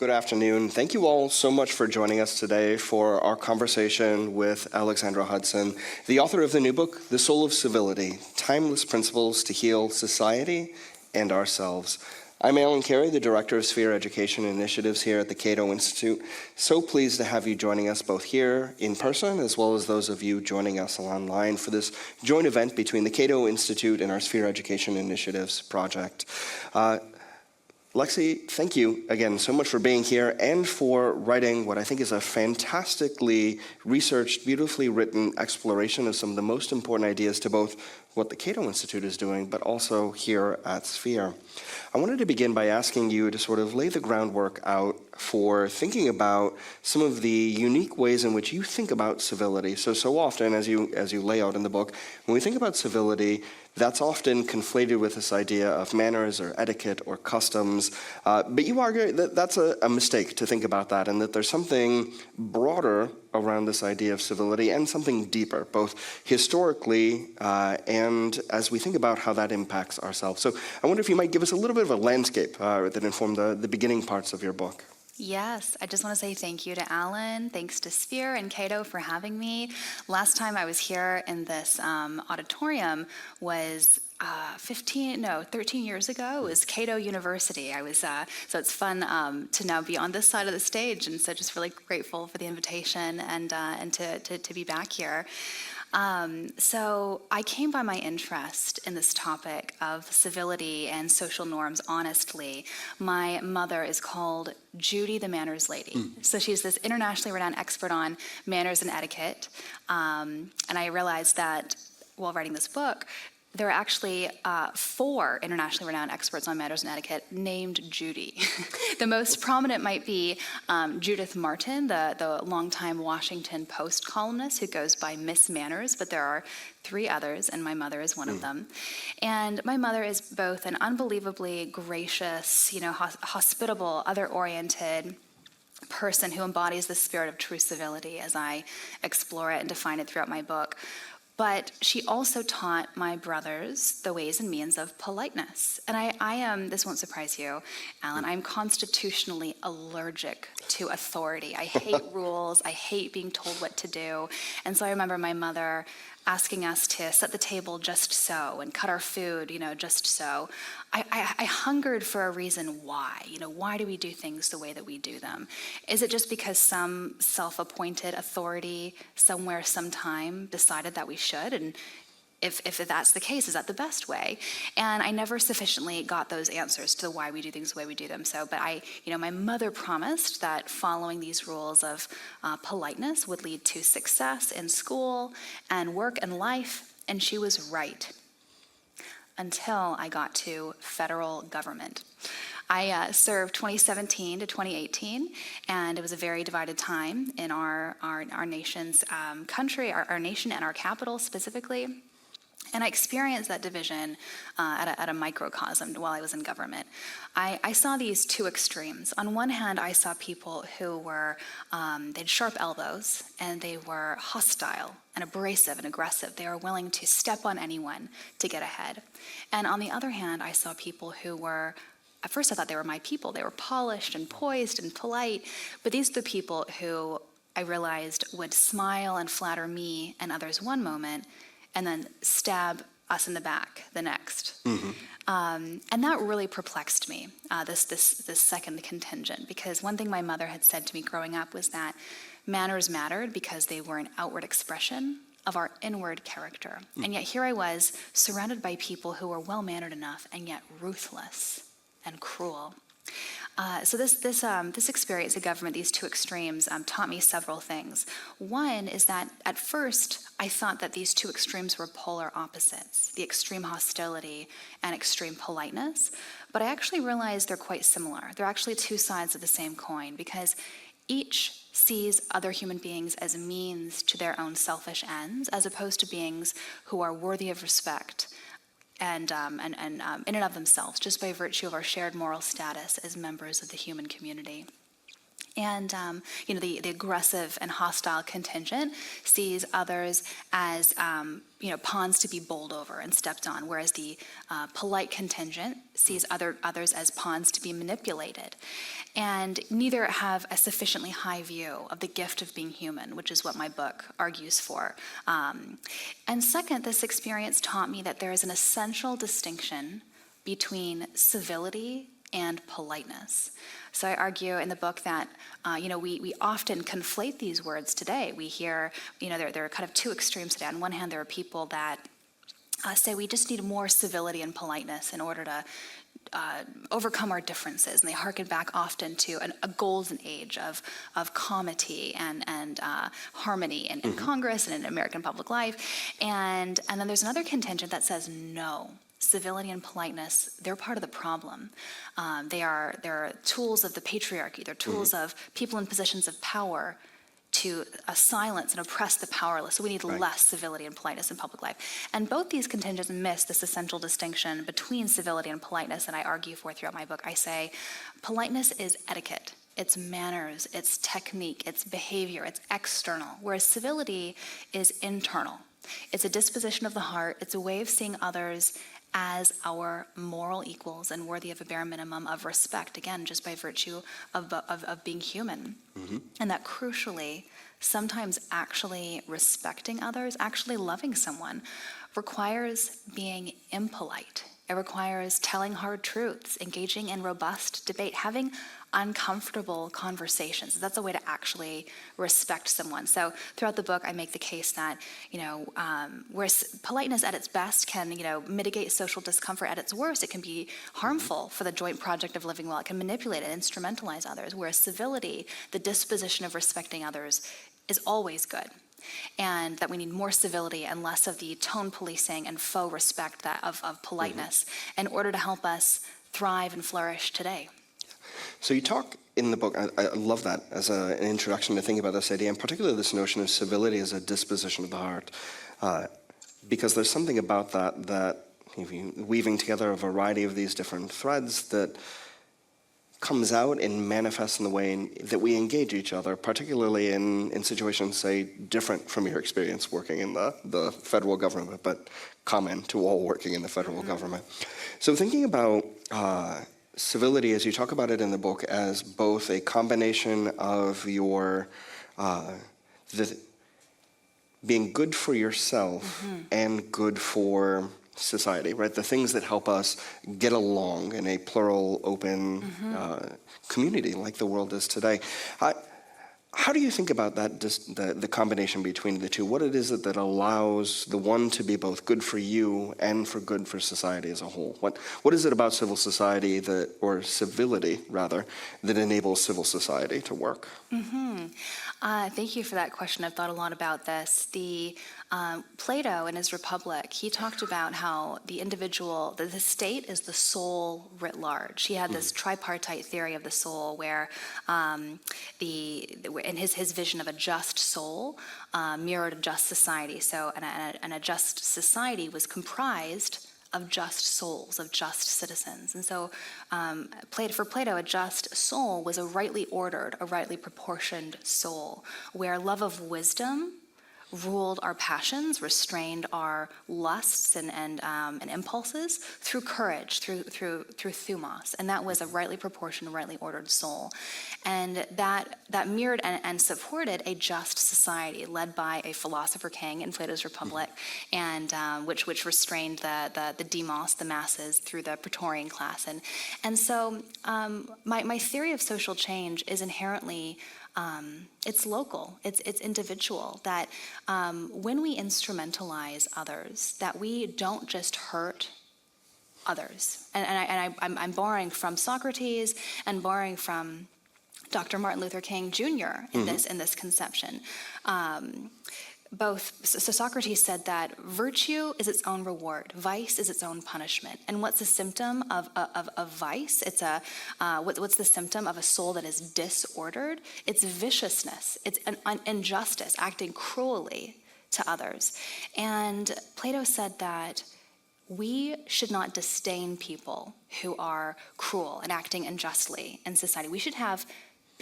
Good afternoon. Thank you all so much for joining us today for our conversation with Alexandra Hudson, the author of the new book, The Soul of Civility, Timeless Principles to Heal Society and Ourselves. I'm Allan Carey, the Director of Sphere Education Initiatives here at the Cato Institute. So pleased to have you joining us both here in person as well as those of you joining us online for this joint event between the Cato Institute and our Sphere Education Initiatives project. Lexi, thank you again so much for being here and for writing what I think is a fantastically researched, beautifully written exploration of some of the most important ideas to both what the Cato Institute is doing, but also here at Sphere. I wanted to begin by asking you to sort of lay the groundwork out for thinking about some of the unique ways in which you think about civility. So often, as you lay out in the book, when we think about civility, that's often conflated with this idea of manners or etiquette or customs. But you argue that that's a mistake to think about that, and that there's something broader around this idea of civility and something deeper, both historically and as we think about how that impacts ourselves. So I wonder if you might give us a little bit of a landscape that informed the beginning parts of your book. Yes, I just want to say thank you to Allan, thanks to Sphere and Cato for having me. Last time I was here in this auditorium was 13 years ago. It was Cato University. So it's fun to now be on this side of the stage, and so just really grateful for the invitation and to be back here. So I came by my interest in this topic of civility and social norms honestly. My mother is called Judy the Manners Lady. So she's this internationally renowned expert on manners and etiquette. And I realized that while writing this book, there are actually 4 internationally renowned experts on manners and etiquette named Judy. The most prominent might be Judith Martin, the longtime Washington Post columnist who goes by Miss Manners, but there are 3 others, and my mother is one of them. And my mother is both an unbelievably gracious, hospitable, other-oriented person who embodies the spirit of true civility as I explore it and define it throughout my book. But she also taught my brothers the ways and means of politeness. And I am, this won't surprise you, Allan, I'm constitutionally allergic to authority. I hate rules. I hate being told what to do. And so I remember my mother asking us to set the table just so and cut our food, just so. I hungered for a reason why. Why do we do things the way that we do them? Is it just because some self-appointed authority somewhere, sometime decided that we should? And if that's the case, is that the best way? And I never sufficiently got those answers to why we do things the way we do them. So, but my mother promised that following these rules of politeness would lead to success in school and work and life, and she was right. Until I got to federal government. I served 2017 to 2018, and it was a very divided time in our nation's country, our nation and our capital specifically. And I experienced that division at a microcosm while I was in government. I saw these 2 extremes. On one hand, I saw people who were, they had sharp elbows, and they were hostile and abrasive and aggressive. They were willing to step on anyone to get ahead. And on the other hand, I saw people who were, at first I thought they were my people. They were polished and poised and polite. But these are the people who I realized would smile and flatter me and others one moment, and then stab us in the back the next. And that really perplexed me, this second contingent, because one thing my mother had said to me growing up was that manners mattered because they were an outward expression of our inward character. And yet here I was, surrounded by people who were well-mannered enough and yet ruthless and cruel. So this experience of government, these 2 extremes, taught me several things. One is that at first I thought that these 2 extremes were polar opposites, the extreme hostility and extreme politeness. But I actually realized they're quite similar. They're actually 2 sides of the same coin, because each sees other human beings as a means to their own selfish ends, as opposed to beings who are worthy of respect and in and of themselves, just by virtue of our shared moral status as members of the human community. And the aggressive and hostile contingent sees others as pawns to be bowled over and stepped on, whereas the polite contingent sees others as pawns to be manipulated. And neither have a sufficiently high view of the gift of being human, which is what my book argues for. And second, this experience taught me that there is an essential distinction between civility and politeness. So I argue in the book that, we often conflate these words today. We hear, there are kind of two extremes today. On one hand, there are people that say we just need more civility and politeness in order to overcome our differences, and they hearken back often to a golden age of comity and harmony in Congress and in American public life. And then there's another contingent that says no. Civility and politeness, they're part of the problem. They're tools of the patriarchy. They're tools of people in positions of power to silence and oppress the powerless. So we need less civility and politeness in public life. And both these contingents miss this essential distinction between civility and politeness that I argue for throughout my book. I say politeness is etiquette. It's manners, it's technique, it's behavior, it's external, whereas civility is internal. It's a disposition of the heart. It's a way of seeing others as our moral equals and worthy of a bare minimum of respect, again, just by virtue of being human. And that crucially, sometimes actually respecting others, actually loving someone, requires being impolite. It requires telling hard truths, engaging in robust debate, having uncomfortable conversations. That's a way to actually respect someone. So throughout the book, I make the case that, whereas politeness at its best can, mitigate social discomfort, at its worst, it can be harmful for the joint project of living well. It can manipulate and instrumentalize others, whereas civility, the disposition of respecting others, is always good. And that we need more civility and less of the tone policing and faux respect of politeness in order to help us thrive and flourish today. So you talk in the book, I love that as an introduction to think about this idea, and particularly this notion of civility as a disposition of the heart, because there's something about that weaving together a variety of these different threads that comes out and manifests in the way that we engage each other, particularly in situations, say, different from your experience working in the federal government, but common to all working in the federal government. So thinking about civility, as you talk about it in the book, as both a combination of your being good for yourself and good for society, right? The things that help us get along in a plural, open community like the world is today. How do you think about that, the combination between the two? What it is that allows the one to be both good for you and for good for society as a whole? What is it about civil society or civility rather, that enables civil society to work? Thank you for that question. I've thought a lot about this. Plato in his Republic, he talked about how the state is the soul writ large. He had this tripartite theory of the soul where in his vision of a just soul mirrored a just society. So and a just society was comprised of just souls, of just citizens. And so for Plato, a just soul was a rightly ordered, a rightly proportioned soul, where love of wisdom ruled our passions, restrained our lusts and impulses through courage, through thumos, and that was a rightly proportioned, rightly ordered soul, and that mirrored and supported a just society led by a philosopher king in Plato's Republic, and which restrained the demos, the masses, through the Praetorian class, and so my theory of social change is inherently. It's local, it's individual, that when we instrumentalize others, that we don't just hurt others. And I'm borrowing from Socrates and borrowing from Dr. Martin Luther King Jr. in this conception. So Socrates said that virtue is its own reward, vice is its own punishment. And what's the symptom of vice? What's the symptom of a soul that is disordered? It's viciousness. It's an injustice, acting cruelly to others. And Plato said that we should not disdain people who are cruel and acting unjustly in society. We should have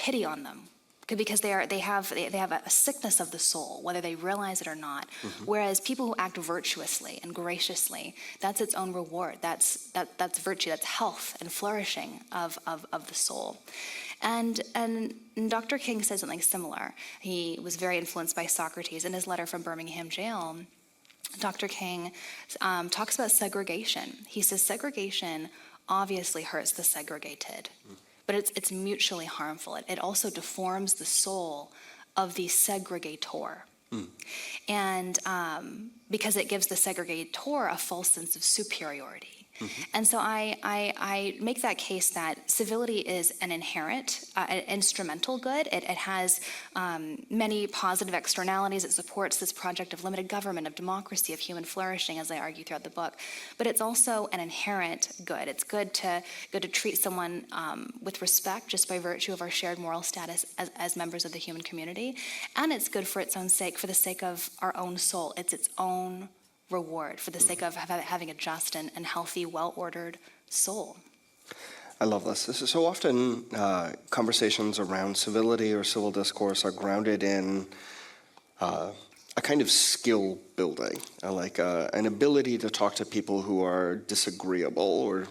pity on them because they have a sickness of the soul, whether they realize it or not. Whereas people who act virtuously and graciously, that's its own reward. That's virtue. That's health and flourishing of the soul. And Dr. King said something similar. He was very influenced by Socrates. In his letter from Birmingham jail, Dr. King talks about segregation. He says segregation obviously hurts the segregated, but it's mutually harmful. It also deforms the soul of the segregator. And because it gives the segregator a false sense of superiority. And so I make that case that civility is an inherent, instrumental good. It has many positive externalities. It supports this project of limited government, of democracy, of human flourishing, as I argue throughout the book. But it's also an inherent good. It's good to treat someone with respect just by virtue of our shared moral status as members of the human community. And it's good for its own sake, for the sake of our own soul. It's its own reward, for the sake of having a just and healthy, well-ordered soul. I love this. This is so often conversations around civility or civil discourse are grounded in a kind of skill building, like an ability to talk to people who are disagreeable or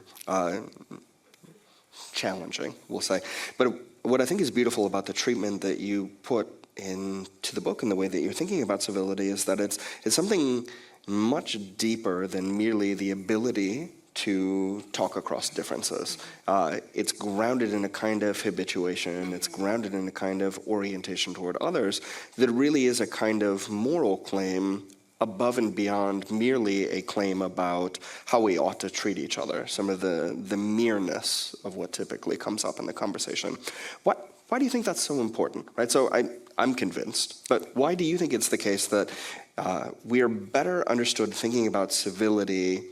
challenging, we'll say. But what I think is beautiful about the treatment that you put into the book and the way that you're thinking about civility is that it's something much deeper than merely the ability to talk across differences. It's grounded in a kind of habituation, it's grounded in a kind of orientation toward others that really is a kind of moral claim above and beyond merely a claim about how we ought to treat each other, some of the mereness of what typically comes up in the conversation. Why do you think that's so important, right? So I'm convinced, but why do you think it's the case that we are better understood thinking about civility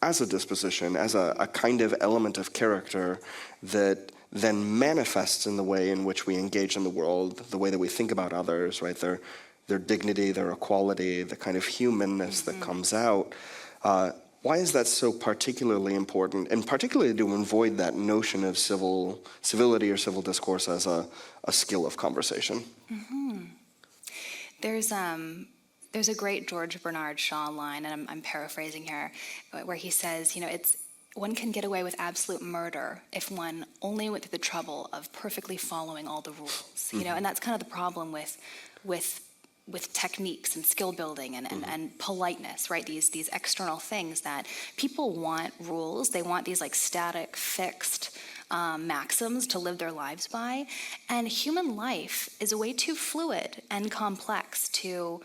as a disposition, as a kind of element of character that then manifests in the way in which we engage in the world, the way that we think about others, right? Their dignity, their equality, the kind of humanness that comes out. Why is that so particularly important, and particularly to avoid that notion of civility or civil discourse as a skill of conversation? There's a great George Bernard Shaw line, and I'm paraphrasing here, where he says, one can get away with absolute murder if one only went through the trouble of perfectly following all the rules, and that's kind of the problem with techniques and skill building and politeness, right? These external things that people want rules. They want these like static, fixed maxims to live their lives by. And human life is way too fluid and complex to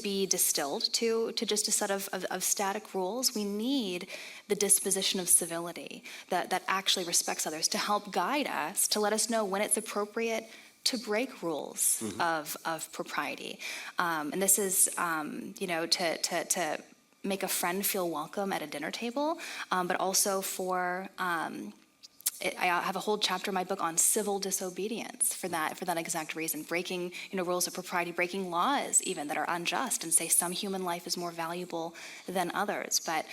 be distilled to just a set of static rules. We need the disposition of civility that actually respects others to help guide us, to let us know when it's appropriate to break rules of propriety. And this is, to make a friend feel welcome at a dinner table, but also for, I have a whole chapter in my book on civil disobedience for that exact reason, breaking rules of propriety, breaking laws even that are unjust, and say some human life is more valuable than others. But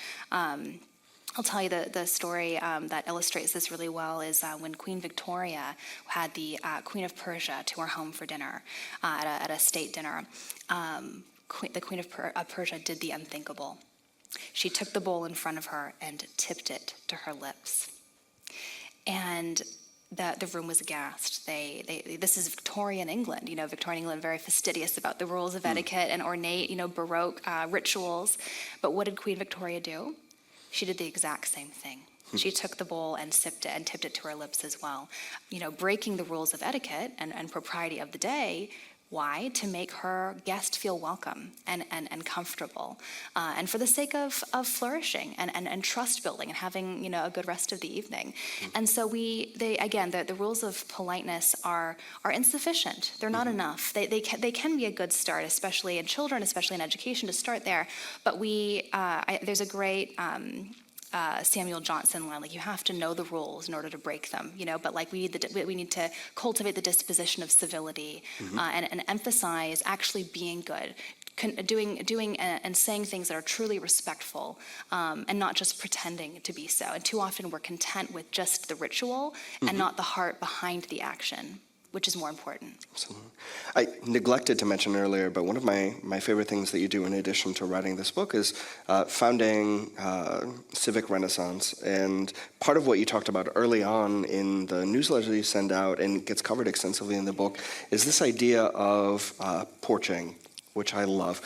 I'll tell you the story that illustrates this really well is when Queen Victoria had the Queen of Persia to her home for dinner at a state dinner. The Queen of Persia did the unthinkable. She took the bowl in front of her and tipped it to her lips. And the room was aghast. This is Victorian England. Victorian England, very fastidious about the rules of etiquette and ornate, Baroque rituals. But what did Queen Victoria do? She did the exact same thing. She took the bowl and sipped it and tipped it to her lips as well. Breaking the rules of etiquette and propriety of the day. Why? To make her guest feel welcome and comfortable, and for the sake of flourishing and trust building and having a good rest of the evening. And so the rules of politeness are insufficient. They're not enough. They can be a good start, especially in children, especially in education, to start there. But there's a great Samuel Johnson line, you have to know the rules in order to break them, but we need to cultivate the disposition of civility, and emphasize actually being good, doing and saying things that are truly respectful, and not just pretending to be so. And too often we're content with just the ritual and not the heart behind the action. which is more important? Absolutely. I neglected to mention earlier, but one of my favorite things that you do in addition to writing this book is founding Civic Renaissance. And part of what you talked about early on in the newsletter you send out, and gets covered extensively in the book, is this idea of porching, which I love.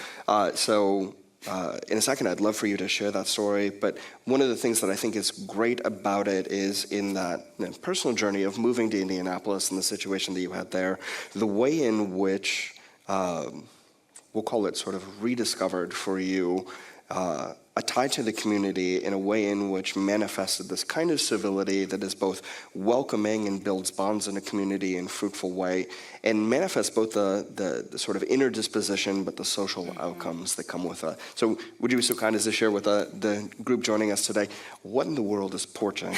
In a second, I'd love for you to share that story, but one of the things that I think is great about it is in that personal journey of moving to Indianapolis and the situation that you had there, the way in which, we'll call it sort of rediscovered for you, a tie to the community in a way in which manifested this kind of civility that is both welcoming and builds bonds in a community in a fruitful way, and manifests both the sort of inner disposition but the social outcomes that come with it. So would you be so kind as to share with the group joining us today, what in the world is porching?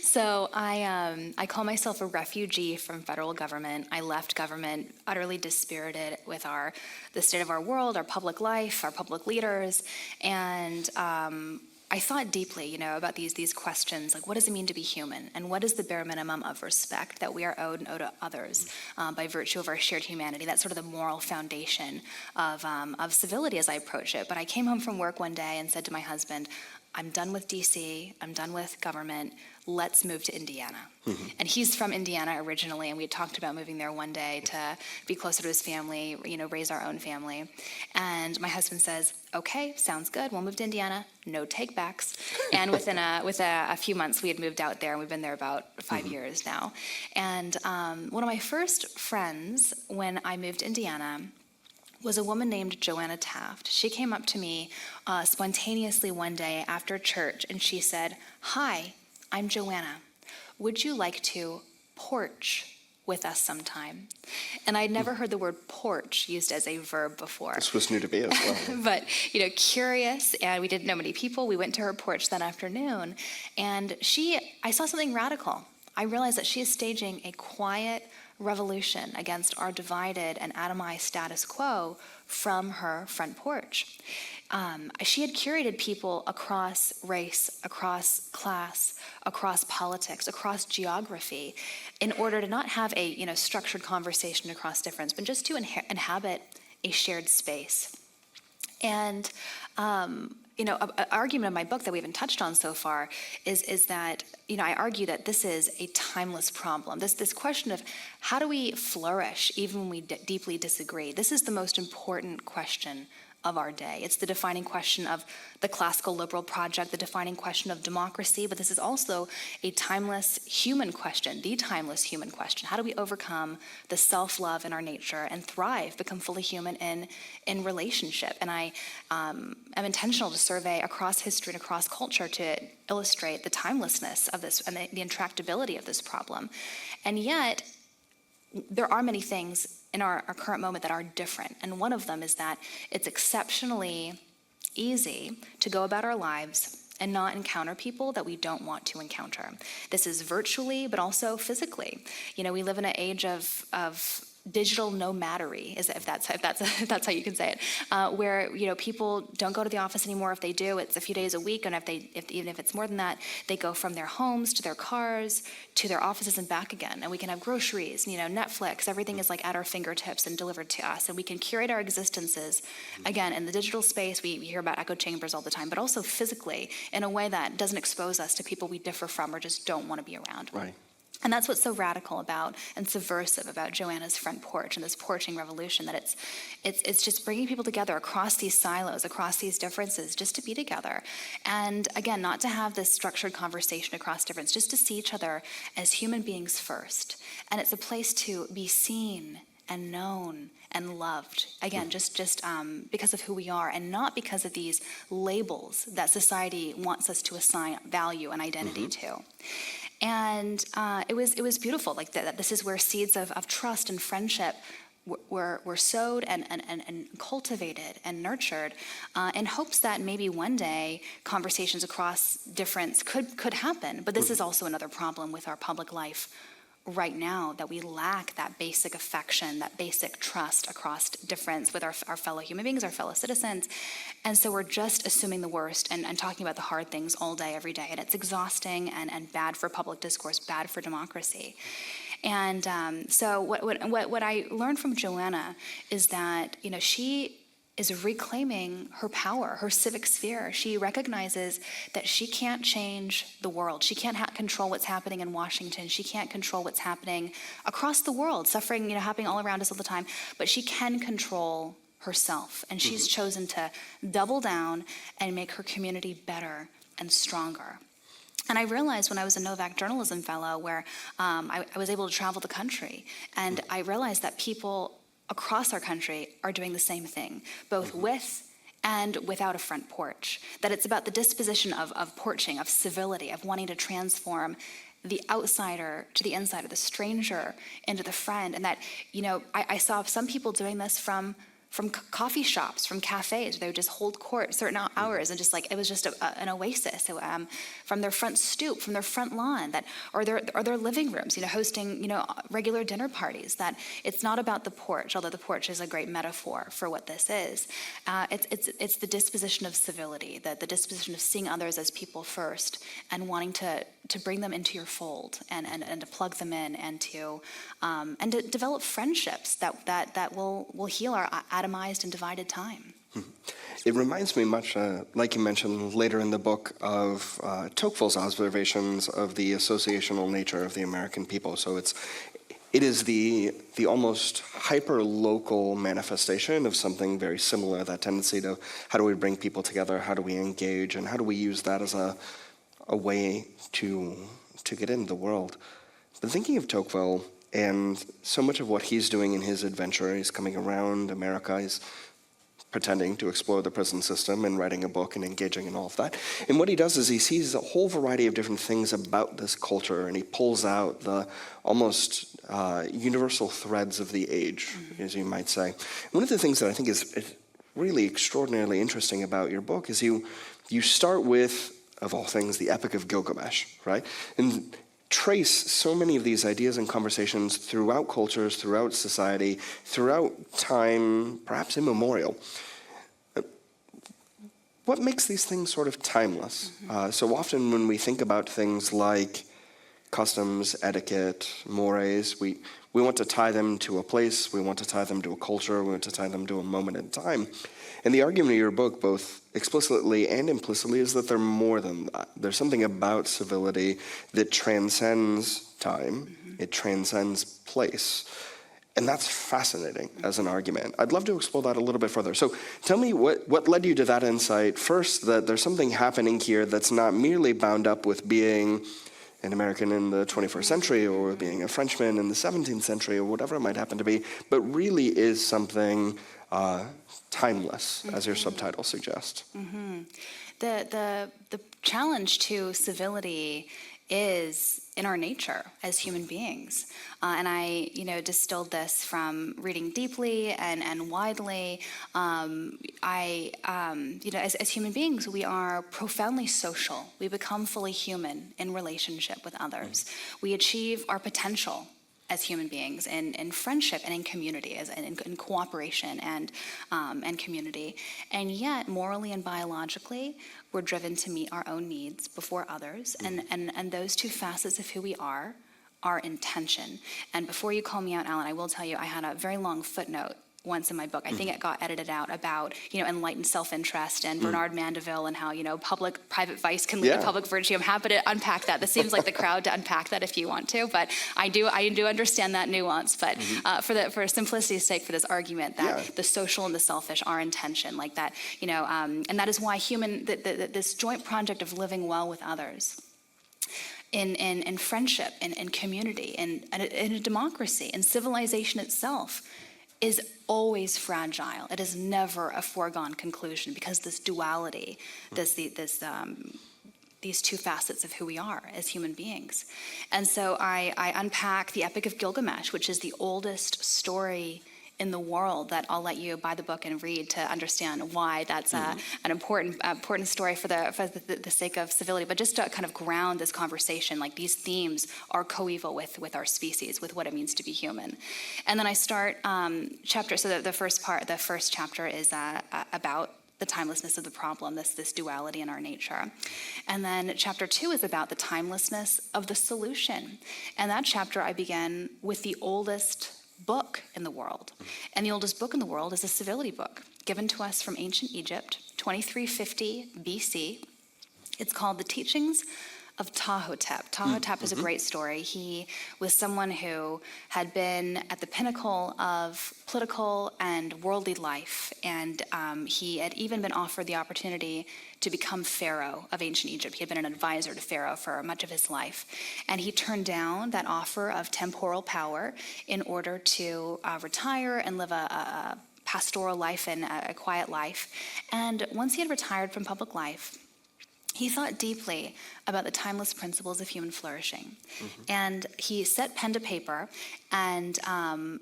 So I call myself a refugee from federal government. I left government utterly dispirited with the state of our world, our public life, our public leaders, and I thought deeply, about these questions, like what does it mean to be human, and what is the bare minimum of respect that we are owed and owe to others by virtue of our shared humanity? That's sort of the moral foundation of civility as I approach it. But I came home from work one day and said to my husband, I'm done with DC, I'm done with government, let's move to Indiana. Mm-hmm. And he's from Indiana originally, and we had talked about moving there one day to be closer to his family, raise our own family. And my husband says, okay, sounds good, we'll move to Indiana, no take-backs. And within a few months, we had moved out there, and we've been there about 5 years now. And one of my first friends, when I moved to Indiana, was a woman named Joanna Taft. She came up to me spontaneously one day after church, and she said, hi, I'm Joanna. Would you like to porch with us sometime? And I'd never heard the word porch used as a verb before. This was new to me as well. But, curious, and we didn't know many people. We went to her porch that afternoon, and I saw something radical. I realized that she is staging a quiet revolution against our divided and atomized status quo from her front porch. She had curated people across race, across class, across politics, across geography, in order to not have a structured conversation across difference, but just to inhabit a shared space. And an argument in my book that we haven't touched on so far is that, I argue that this is a timeless problem. This question of how do we flourish even when we deeply disagree? This is the most important question of our day. It's the defining question of the classical liberal project, the defining question of democracy, but this is also a timeless human question, the timeless human question. How do we overcome the self-love in our nature and thrive, become fully human in relationship? And I am intentional to survey across history and across culture to illustrate the timelessness of this and the intractability of this problem. And yet, there are many things in our current moment that are different. And one of them is that it's exceptionally easy to go about our lives and not encounter people that we don't want to encounter. This is virtually, but also physically. We live in an age of digital nomadery, if that's how you can say it, where people don't go to the office anymore. If they do, it's a few days a week, and even if it's more than that, they go from their homes to their cars to their offices and back again. And we can have groceries, Netflix, everything is like at our fingertips and delivered to us, and we can curate our existences again in the digital space. We hear about echo chambers all the time, but also physically in a way that doesn't expose us to people we differ from or just don't want to be around. Right. And that's what's so radical about and subversive about Joanna's front porch and this porching revolution, that it's just bringing people together across these silos, across these differences, just to be together. And again, not to have this structured conversation across difference, just to see each other as human beings first. And it's a place to be seen and known and loved, again, just because of who we are, and not because of these labels that society wants us to assign value and identity to. And it was beautiful, like that. This is where seeds of trust and friendship were sowed and cultivated and nurtured in hopes that maybe one day conversations across difference could happen. But this is also another problem with our public life right now, that we lack that basic affection, that basic trust across difference with our fellow human beings, our fellow citizens. And so we're just assuming the worst and talking about the hard things all day, every day. And it's exhausting and bad for public discourse, bad for democracy. And so what I learned from Joanna is that, she is reclaiming her power, her civic sphere. She recognizes that she can't change the world. She can't control what's happening in Washington. She can't control what's happening across the world, suffering, happening all around us all the time. But she can control herself, and she's chosen to double down and make her community better and stronger. And I realized when I was a Novak Journalism Fellow, where I was able to travel the country, and I realized that people across our country are doing the same thing, both with and without a front porch. That it's about the disposition of porching, of civility, of wanting to transform the outsider to the insider, the stranger into the friend. And that, I saw some people doing this from coffee shops, from cafes. They would just hold court certain hours, and it was just an oasis. From their front stoop, from their front lawn, or their living rooms, hosting regular dinner parties. That it's not about the porch, although the porch is a great metaphor for what this is. It's the disposition of civility, the disposition of seeing others as people first, and wanting to bring them into your fold, and to plug them in, and to develop friendships that will heal our atomized and divided time. It reminds me much, like you mentioned later in the book, of Tocqueville's observations of the associational nature of the American people. So it is the almost hyper-local manifestation of something very similar, that tendency to how do we bring people together, how do we engage, and how do we use that as a way to get into the world. But thinking of Tocqueville, and so much of what he's doing in his adventure, he's coming around America, he's pretending to explore the prison system and writing a book and engaging in all of that. And what he does is he sees a whole variety of different things about this culture, and he pulls out the almost universal threads of the age, as you might say. One of the things that I think is really extraordinarily interesting about your book is you start with, of all things, the Epic of Gilgamesh, right? And trace so many of these ideas and conversations throughout cultures, throughout society, throughout time, perhaps immemorial. What makes these things sort of timeless? So often when we think about things like customs, etiquette, mores, we want to tie them to a place, we want to tie them to a culture, we want to tie them to a moment in time. And the argument of your book, both explicitly and implicitly, is that they're more than that. There's something about civility that transcends time, it transcends place. And that's fascinating as an argument. I'd love to explore that a little bit further. So tell me what led you to that insight? First, that there's something happening here that's not merely bound up with being an American in the 21st century or being a Frenchman in the 17th century or whatever it might happen to be, but really is something timeless, as your subtitle suggests. The challenge to civility is in our nature as human beings. And I, distilled this from reading deeply and widely. As human beings, we are profoundly social. We become fully human in relationship with others. We achieve our potential as human beings in friendship and in community, in cooperation and community. And yet, morally and biologically, we're driven to meet our own needs before others. And those two facets of who we are intention. And before you call me out, Allan, I will tell you I had a very long footnote once in my book. I think it got edited out about, enlightened self-interest and Bernard Mandeville and how, private vice can lead to public virtue. I'm happy to unpack that. This seems like the crowd to unpack that if you want to, but I do understand that nuance. But for simplicity's sake, for this argument that the social and the selfish are intention, like that, and that is why this joint project of living well with others, in friendship, in community, in a democracy, in civilization itself, is always fragile. It is never a foregone conclusion because this duality, these two facets of who we are as human beings. And so I unpack the Epic of Gilgamesh, which is the oldest story in the world that I'll let you buy the book and read to understand why that's an important story for the sake of civility. But just to kind of ground this conversation, like these themes are coeval with our species, with what it means to be human. And then I start chapter. So the first chapter is about the timelessness of the problem, this duality in our nature. And then chapter 2 is about the timelessness of the solution. And that chapter I began with the oldest book in the world. And the oldest book in the world is a civility book given to us from ancient Egypt, 2350 BC. It's called The Teachings of Ptahhotep. Ptahhotep is a great story. He was someone who had been at the pinnacle of political and worldly life, and he had even been offered the opportunity to become pharaoh of ancient Egypt. He had been an advisor to Pharaoh for much of his life, and he turned down that offer of temporal power in order to retire and live a pastoral life and a quiet life. And once he had retired from public life, he thought deeply about the timeless principles of human flourishing. And he set pen to paper, and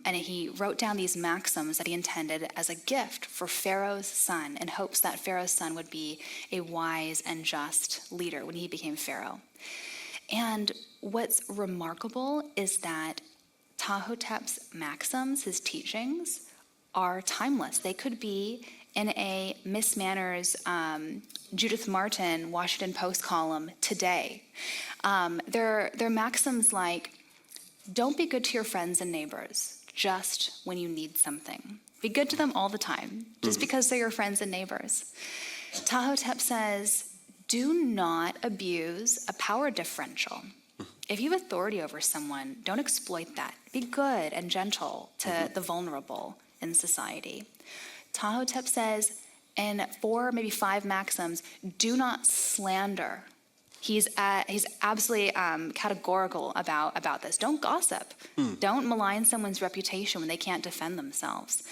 he wrote down these maxims that he intended as a gift for Pharaoh's son, in hopes that Pharaoh's son would be a wise and just leader when he became Pharaoh. And what's remarkable is that Ptahhotep's maxims, his teachings, are timeless. They could be in a Miss Manners Judith Martin Washington Post column today. They're maxims like, don't be good to your friends and neighbors just when you need something. Be good to them all the time, just because they're your friends and neighbors. Ptahhotep says, do not abuse a power differential. If you have authority over someone, don't exploit that. Be good and gentle to the vulnerable in society. Ptahhotep says, in 4, maybe 5 maxims, do not slander. He's absolutely categorical about this. Don't gossip. Don't malign someone's reputation when they can't defend themselves.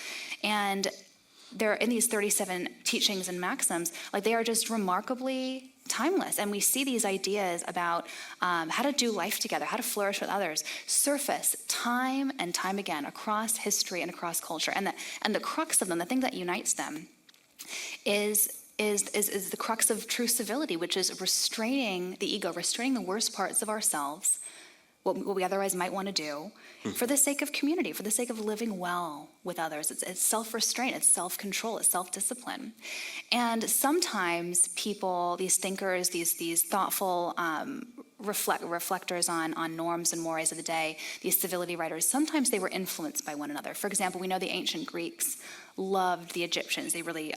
And they're in these 37 teachings and maxims, like they are just remarkably timeless. And we see these ideas about how to do life together, how to flourish with others, surface time and time again across history and across culture. And the crux of them, the thing that unites them, is the crux of true civility, which is restraining the ego, restraining the worst parts of ourselves, what we otherwise might want to do, for the sake of community, for the sake of living well with others. It's self-restraint, it's self-control, it's self-discipline. And sometimes people, these thinkers, these thoughtful reflectors on norms and mores of the day, these civility writers, sometimes they were influenced by one another. For example, we know the ancient Greeks loved the Egyptians. They really,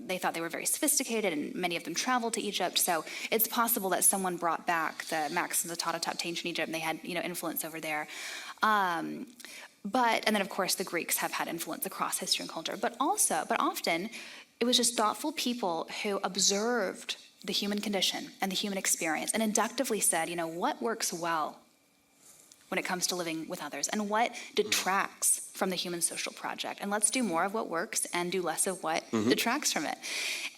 they thought they were very sophisticated, and many of them traveled to Egypt. So it's possible that someone brought back the maxims of Ptahhotep to ancient Egypt, and they had, influence over there. And then of course the Greeks have had influence across history and culture. But often it was just thoughtful people who observed the human condition and the human experience and inductively said, what works well when it comes to living with others, and what detracts from the human social project. And let's do more of what works and do less of what detracts from it.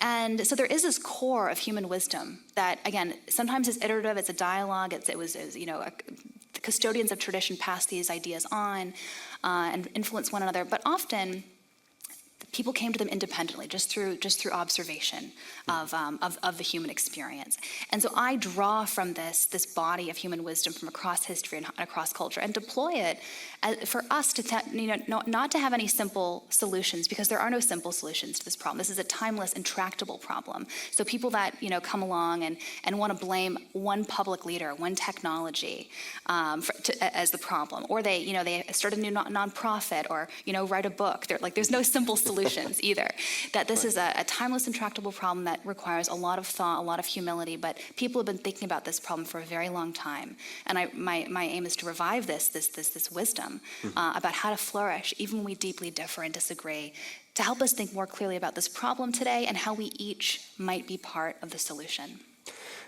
And so there is this core of human wisdom that, again, sometimes it's iterative, it's a dialogue, the custodians of tradition pass these ideas on and influence one another, but often people came to them independently, just through observation of the human experience. And so I draw from this body of human wisdom from across history and across culture, and deploy it for us to not to have any simple solutions, because there are no simple solutions to this problem. This is a timeless, intractable problem. So people that come along and want to blame one public leader, one technology as the problem, or they start a new nonprofit, or write a book. There's no simple solutions either. That this is a timeless, intractable problem that requires a lot of thought, a lot of humility, but people have been thinking about this problem for a very long time. And my aim is to revive this wisdom about how to flourish, even when we deeply differ and disagree, to help us think more clearly about this problem today and how we each might be part of the solution.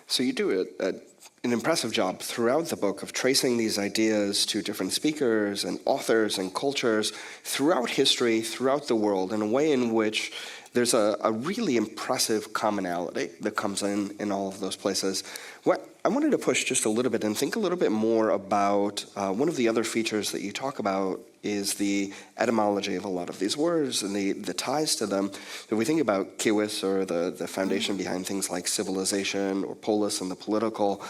So you do an impressive job throughout the book of tracing these ideas to different speakers and authors and cultures throughout history, throughout the world, in a way in which there's a really impressive commonality that comes in all of those places. I wanted to push just a little bit and think a little bit more about one of the other features that you talk about is the etymology of a lot of these words and the ties to them. If we think about kiwis, or the foundation behind things like civilization or polis and the political,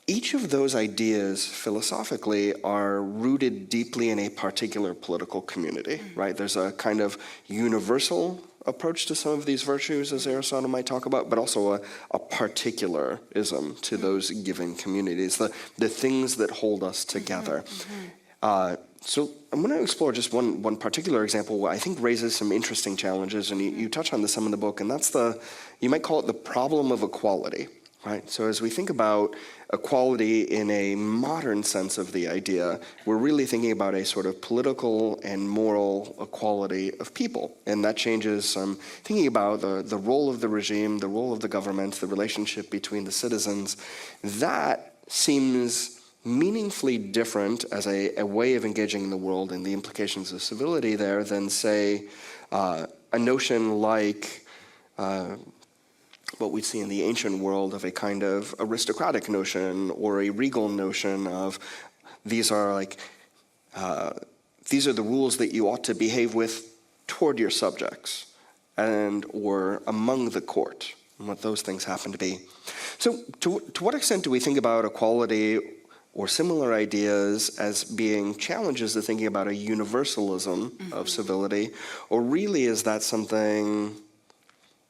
each of those ideas philosophically are rooted deeply in a particular political community, right? There's a kind of universal approach to some of these virtues, as Aristotle might talk about, but also a particularism to those given communities, the things that hold us together. So I'm going to explore just one particular example where I think raises some interesting challenges, and you touch on this some in the book, and that's you might call it the problem of equality, right? So as we think about equality in a modern sense of the idea, we're really thinking about a sort of political and moral equality of people, and that changes thinking about the role of the regime, the role of the government, the relationship between the citizens. That seems meaningfully different as a way of engaging in the world and the implications of civility there than, say, a notion like what we'd see in the ancient world of a kind of aristocratic notion or a regal notion of these are the rules that you ought to behave with toward your subjects and or among the court, and what those things happen to be. So to what extent do we think about equality or similar ideas as being challenges to thinking about a universalism of civility, or really is that something,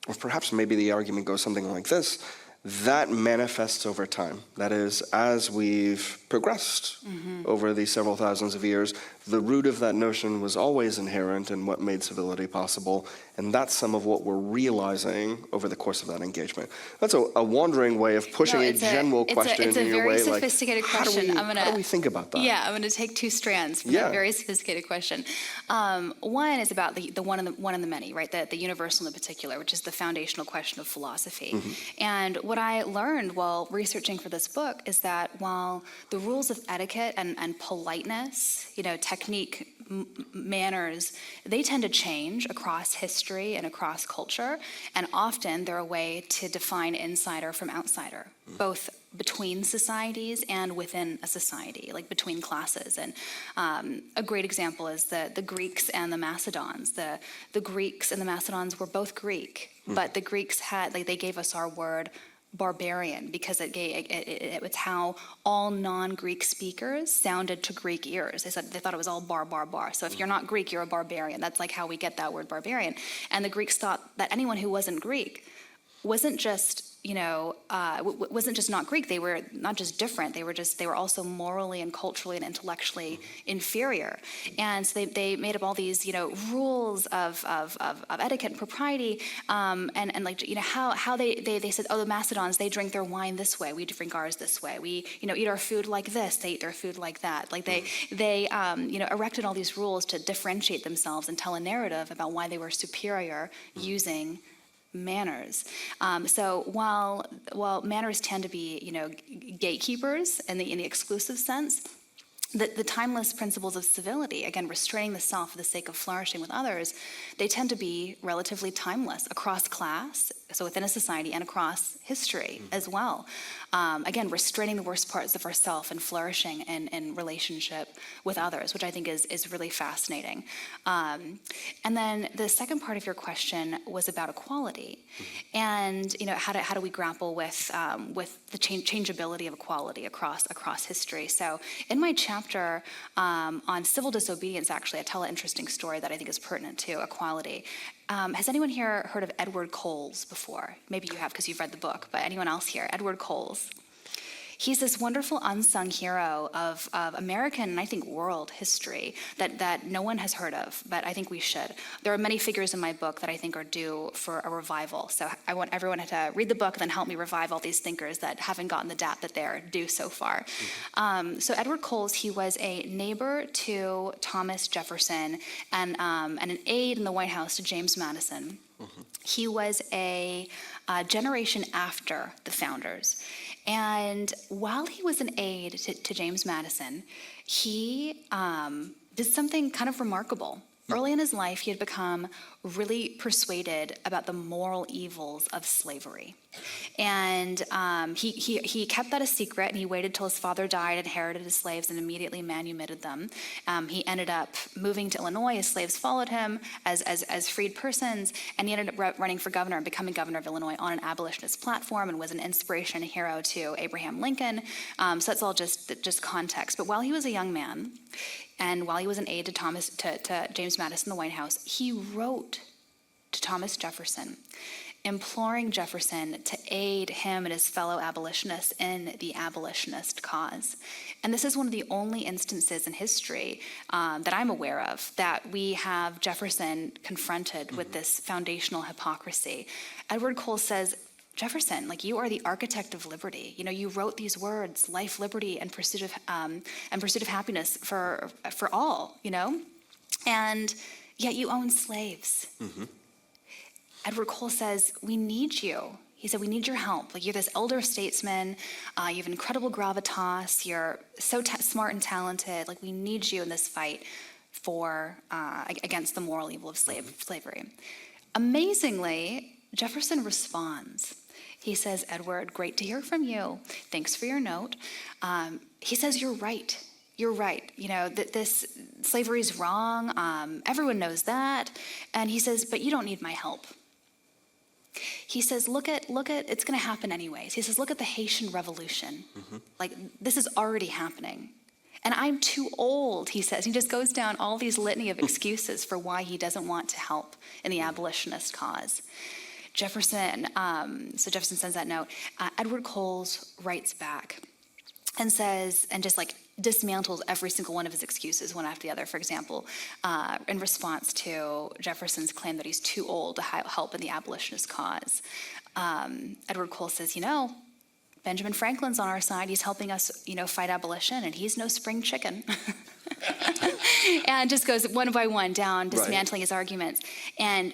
or perhaps maybe the argument goes something like this, that manifests over time. That is, as we've progressed over these several thousands of years, the root of that notion was always inherent in what made civility possible, and that's some of what we're realizing over the course of that engagement. That's a wandering way of pushing a general question in your way. It's a very sophisticated question. How do we think about that? Yeah, I'm going to take two strands from that very sophisticated question. One is about the one and the many, right? The universal in particular, which is the foundational question of philosophy. And what I learned while researching for this book is that while the rules of etiquette and politeness, technique, manners, they tend to change across history and across culture, and often they're a way to define insider from outsider, both between societies and within a society, like between classes. And a great example is the Greeks and the Macedons. The Greeks and the Macedons were both Greek, but the Greeks they gave us our word barbarian because it's how all non-Greek speakers sounded to Greek ears. They thought it was all bar. So if you're not Greek, you're a barbarian. That's like how we get that word barbarian. And the Greeks thought that anyone who wasn't Greek wasn't just wasn't just not Greek. They were not just different. They were also morally and culturally and intellectually inferior. And so they made up all these rules of etiquette and propriety. And how they said, oh, the Macedons, they drink their wine this way. We drink ours this way. We eat our food like this. They eat their food like that. Like they erected all these rules to differentiate themselves and tell a narrative about why they were superior using manners. So while manners tend to be, gatekeepers in the exclusive sense, the timeless principles of civility, again, restraining the self for the sake of flourishing with others, they tend to be relatively timeless across class, so within a society, and across history as well. Again, restraining the worst parts of ourself and flourishing in relationship with others, which I think is really fascinating. And then the second part of your question was about equality, and how do we grapple with the changeability of equality across history. So in my chapter on civil disobedience, actually, I tell an interesting story that I think is pertinent to equality. Has anyone here heard of Edward Coles before? Maybe you have because you've read the book, but anyone else here? Edward Coles. He's this wonderful unsung hero of American and I think world history that no one has heard of, but I think we should. There are many figures in my book that I think are due for a revival. So I want everyone to read the book and then help me revive all these thinkers that haven't gotten the dap that they're due so far. So Edward Coles, he was a neighbor to Thomas Jefferson and an aide in the White House to James Madison. He was a generation after the founders. And while he was an aide to James Madison, he did something kind of remarkable. Early in his life, he had become really persuaded about the moral evils of slavery. And he kept that a secret, and he waited till his father died, inherited his slaves, and immediately manumitted them. He ended up moving to Illinois. His slaves followed him as freed persons, and he ended up running for governor and becoming governor of Illinois on an abolitionist platform and was an inspiration and hero to Abraham Lincoln. So that's all just context. But while he was a young man, and while he was an aide to James Madison in the White House, he wrote to Thomas Jefferson, imploring Jefferson to aid him and his fellow abolitionists in the abolitionist cause. And this is one of the only instances in history that I'm aware of that we have Jefferson confronted with this foundational hypocrisy. Edward Cole says, Jefferson, like, you are the architect of liberty. You know, you wrote these words, life, liberty, and pursuit of happiness for all, you know? And yet you own slaves. Edward Cole says, we need you. He said, we need your help. Like, you're this elder statesman. You have incredible gravitas. You're so smart and talented. Like, we need you in this fight for against the moral evil of slavery. Amazingly, Jefferson responds. He says, Edward, great to hear from you. Thanks for your note. He says, you're right. You're right. You know, that this slavery is wrong. Everyone knows that. And he says, but you don't need my help. He says, look at, it's going to happen anyways. He says, look at the Haitian Revolution. Like, this is already happening. And I'm too old, he says. He just goes down all these litany of excuses for why he doesn't want to help in the abolitionist cause. Jefferson sends that note. Edward Coles writes back and says, and just like dismantles every single one of his excuses, one after the other. For example, in response to Jefferson's claim that he's too old to help in the abolitionist cause, Edward Cole says, you know, Benjamin Franklin's on our side. He's helping us, you know, fight abolition, and he's no spring chicken. And just goes one by one down, dismantling his arguments. And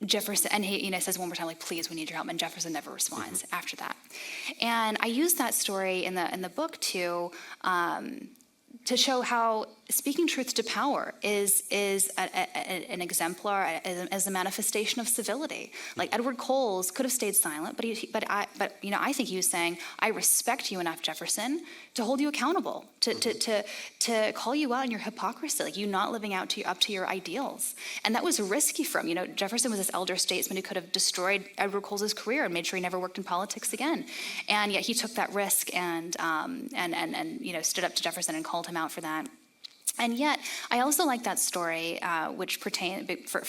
Jefferson, and he, you know, says one more time, like, please, we need your help. And Jefferson never responds after that. And I use that story in the book to show how speaking truth to power is an exemplar, as a manifestation of civility. Like, Edward Coles could have stayed silent, but you know, I think he was saying, I respect you enough, Jefferson, to hold you accountable, to call you out on your hypocrisy, like you not living up to your ideals. And that was risky for him. You know, Jefferson was this elder statesman who could have destroyed Edward Coles' career and made sure he never worked in politics again. And yet he took that risk and you know, stood up to Jefferson and called him out for that. And yet, I also like that story, which for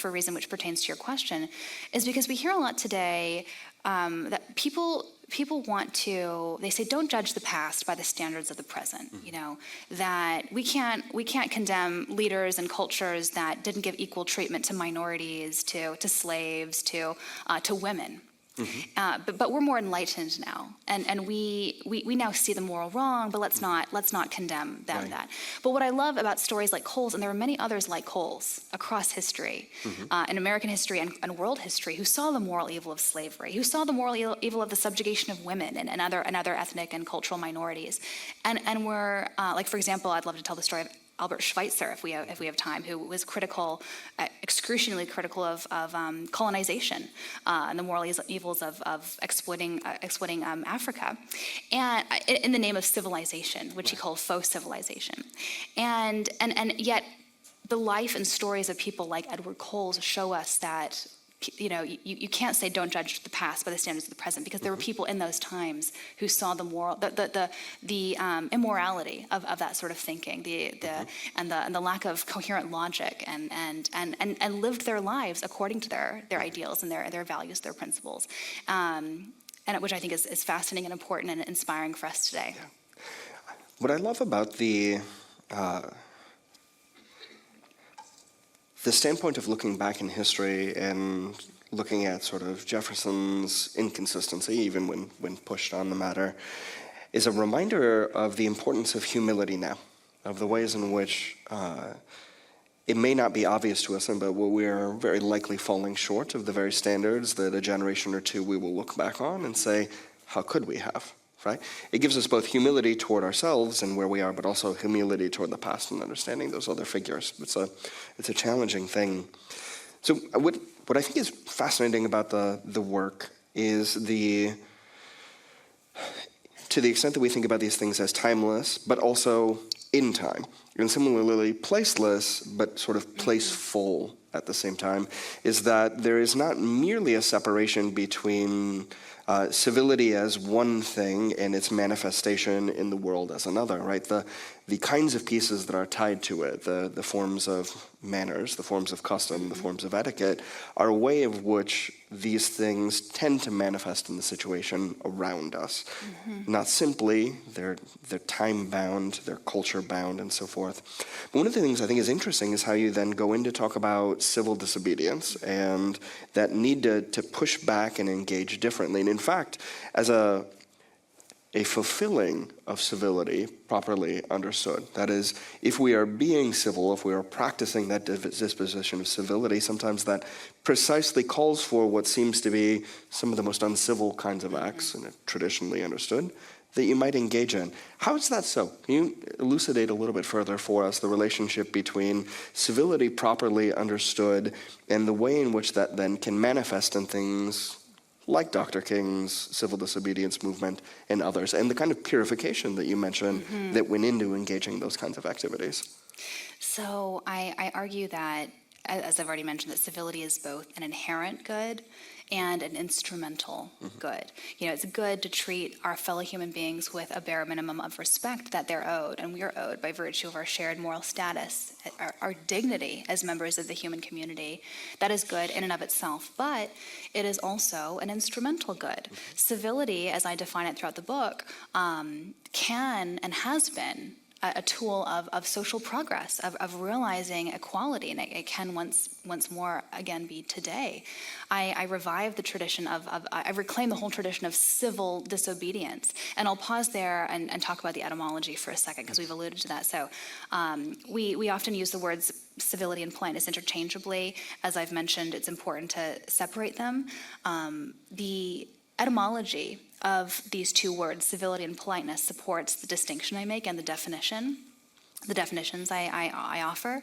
a reason which pertains to your question, is because we hear a lot today that people want to. They say, don't judge the past by the standards of the present. You know, that we can't condemn leaders and cultures that didn't give equal treatment to minorities, to slaves, to women. But we're more enlightened now, and we now see the moral wrong. But let's not condemn them. Right. That. But what I love about stories like Coles, and there are many others like Coles across history, in American history and world history, who saw the moral evil of slavery, who saw the moral evil of the subjugation of women and other ethnic and cultural minorities, and were like, for example, I'd love to tell the story of Albert Schweitzer, if we have time, who was excruciatingly critical of colonization and the moral evils of exploiting Africa, and in the name of civilization, which he called faux civilization, and yet the life and stories of people like Edward Coles show us that, you know, you can't say don't judge the past by the standards of the present, because there were people in those times who saw the immorality of that sort of thinking, and the lack of coherent logic, and lived their lives according to their ideals and their values, their principles, and which I think is fascinating and important and inspiring for us today. Yeah. What I love about the standpoint of looking back in history and looking at sort of Jefferson's inconsistency, even when pushed on the matter, is a reminder of the importance of humility now, of the ways in which it may not be obvious to us, but we're very likely falling short of the very standards that a generation or two we will look back on and say, how could we have? Right? It gives us both humility toward ourselves and where we are, but also humility toward the past and understanding those other figures. It's a challenging thing. So what I think is fascinating about the work is to the extent that we think about these things as timeless, but also in time. and similarly placeless, but sort of placeful at the same time, is that there is not merely a separation between civility as one thing and its manifestation in the world as another, right? The kinds of pieces that are tied to it, the forms of manners, the forms of custom, the forms of etiquette, are a way of which these things tend to manifest in the situation around us. Not simply, they're time-bound, they're culture-bound, and so forth. But one of the things I think is interesting is how you then go in to talk about civil disobedience and that need to push back and engage differently. And in fact, as a fulfilling of civility properly understood. That is, if we are being civil, if we are practicing that disposition of civility, sometimes that precisely calls for what seems to be some of the most uncivil kinds of acts, and traditionally understood, that you might engage in. How is that so? Can you elucidate a little bit further for us the relationship between civility properly understood and the way in which that then can manifest in things like Dr. King's civil disobedience movement and others, and the kind of purification that you mentioned that went into engaging those kinds of activities? So I argue that, as I've already mentioned, that civility is both an inherent good and an instrumental good. It's good to treat our fellow human beings with a bare minimum of respect that they're owed, and we are owed by virtue of our shared moral status, our dignity as members of the human community. That is good in and of itself, but it is also an instrumental good. Civility, as I define it throughout the book, can and has been a tool of social progress, of realizing equality, and it can once more again be today. I revive the tradition I reclaim the whole tradition of civil disobedience, and I'll pause there and talk about the etymology for a second, because we've alluded to that. So we often use the words civility and politeness interchangeably. As I've mentioned, it's important to separate them. The etymology of these two words, civility and politeness, supports the distinction I make and the definitions I offer.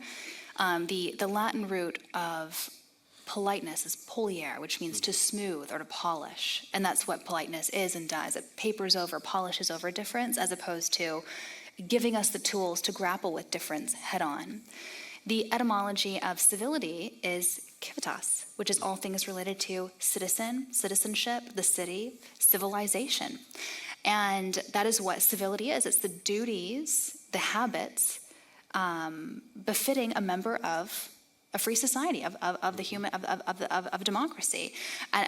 The Latin root of politeness is poliere, which means to smooth or to polish, and that's what politeness is and does. It papers over, polishes over difference, as opposed to giving us the tools to grapple with difference head on. The etymology of civility is civitas, which is all things related to citizenship, the city, civilization. And that is what civility is. It's the duties, the habits, befitting a member of a free society, of democracy,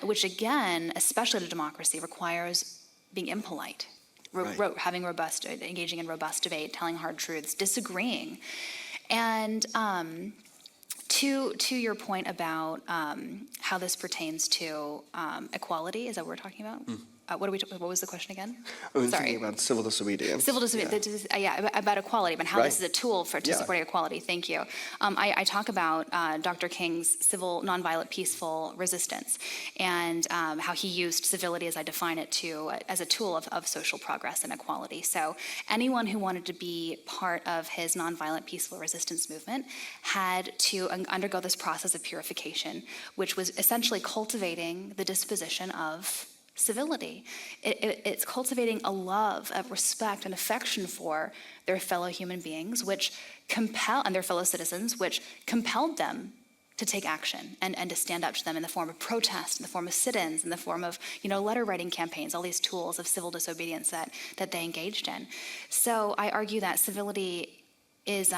which again, especially to democracy, requires being impolite, engaging in robust debate, telling hard truths, disagreeing. And to your point about how this pertains to equality, is that what we're talking about? What was the question again? Sorry. Thinking about civil disobedience. Civil disobedience, about equality, but how this is a tool to support equality. Thank you. I talk about Dr. King's civil, nonviolent, peaceful resistance, and how he used civility, as I define it, as a tool of social progress and equality. So anyone who wanted to be part of his nonviolent, peaceful resistance movement had to undergo this process of purification, which was essentially cultivating the disposition of civility. It's cultivating a love, of respect, and affection for their fellow human beings, and their fellow citizens, which compelled them to take action and to stand up to them in the form of protest, in the form of sit-ins, in the form of letter writing campaigns, all these tools of civil disobedience that they engaged in. So I argue that civility is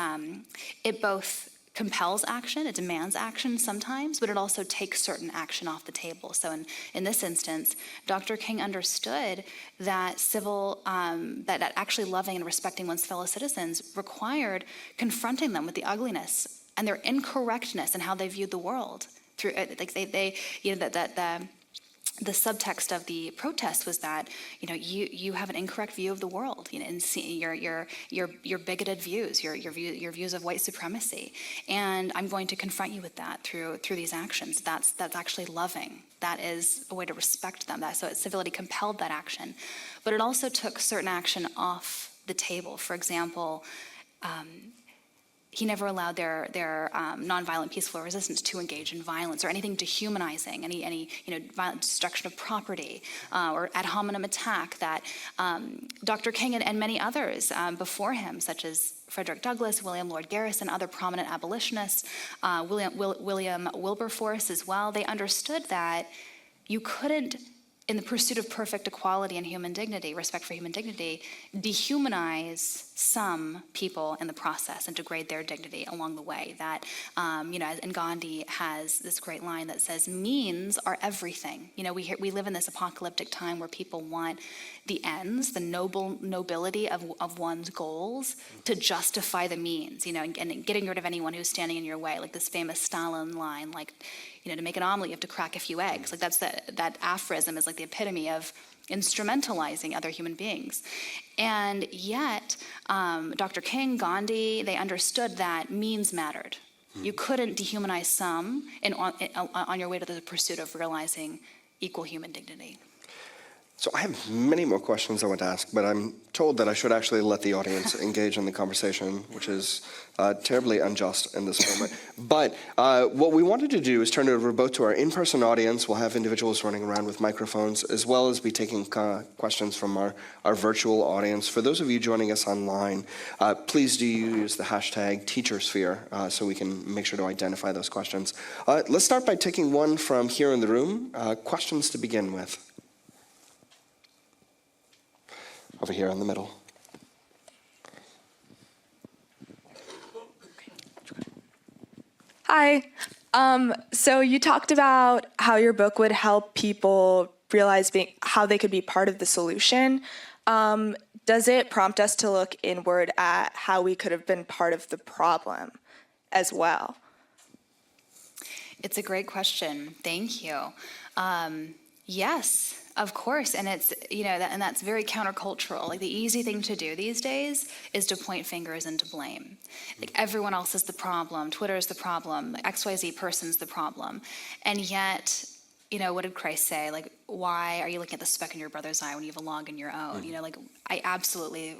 it both compels action, it demands action sometimes, but it also takes certain action off the table. So in this instance, Dr. King understood that that actually loving and respecting one's fellow citizens required confronting them with the ugliness and their incorrectness in how they viewed the world. Through the subtext of the protest was that you have an incorrect view of the world, and your bigoted views, your views of white supremacy, and I'm going to confront you with that through these actions. That's actually loving. That is a way to respect them. So civility compelled that action, but it also took certain action off the table. For example, he never allowed their nonviolent peaceful resistance to engage in violence or anything dehumanizing, any violent destruction of property or ad hominem attack that Dr. King and many others before him, such as Frederick Douglass, William Lord Garrison, other prominent abolitionists, William Wilberforce as well, they understood that you couldn't, in the pursuit of perfect equality and human dignity, respect for human dignity, dehumanize some people in the process and degrade their dignity along the way. That, and Gandhi has this great line that says, means are everything. We live in this apocalyptic time where people want the ends, the nobility of one's goals to justify the means, and getting rid of anyone who's standing in your way, like this famous Stalin line, like, to make an omelet, you have to crack a few eggs. Like that aphorism is like the epitome of instrumentalizing other human beings. And yet, Dr. King, Gandhi, they understood that means mattered. You couldn't dehumanize some on your way to the pursuit of realizing equal human dignity. So I have many more questions I want to ask, but I'm told that I should actually let the audience engage in the conversation, which is terribly unjust in this moment. But what we wanted to do is turn it over both to our in-person audience. We'll have individuals running around with microphones, as well as be taking questions from our virtual audience. For those of you joining us online, please do use the hashtag #TeacherSphere so we can make sure to identify those questions. Let's start by taking one from here in the room. Questions to begin with. Over here in the middle. Hi. So you talked about how your book would help people realize how they could be part of the solution. Does it prompt us to look inward at how we could have been part of the problem as well? It's a great question. Thank you. Yes, of course. And it's, and that's very countercultural. Like the easy thing to do these days is to point fingers and to blame. Like everyone else is the problem. Twitter is the problem. XYZ person's the problem. And yet, what did Christ say? Like, why are you looking at the speck in your brother's eye when you have a log in your own? I absolutely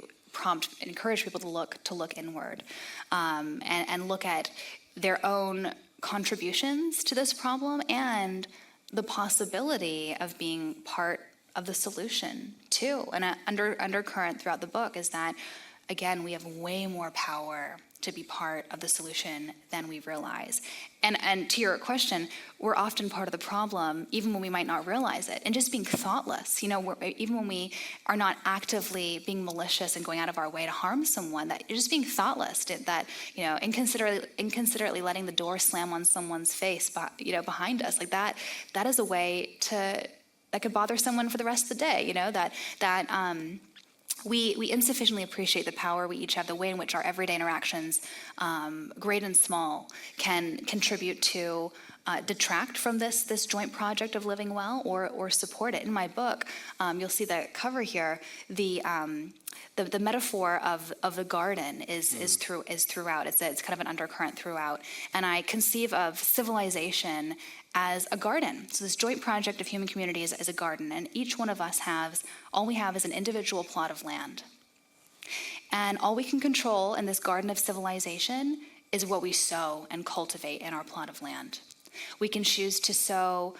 encourage people to look inward and look at their own contributions to this problem and the possibility of being part of the solution too. And undercurrent throughout the book is that, again, we have way more power to be part of the solution than we realize. And to your question, we're often part of the problem, even when we might not realize it. And just being thoughtless, even when we are not actively being malicious and going out of our way to harm someone, that you're just being thoughtless, that inconsiderately letting the door slam on someone's face, behind us, like that is a way that could bother someone for the rest of the day. We insufficiently appreciate the power we each have, the way in which our everyday interactions, great and small, can contribute to detract from this joint project of living well or support it. In my book, you'll see the cover here, the metaphor of the garden is throughout. It's kind of an undercurrent throughout. And I conceive of civilization as a garden. So this joint project of human community is a garden, and each one of us all we have is an individual plot of land. And all we can control in this garden of civilization is what we sow and cultivate in our plot of land. We can choose to sow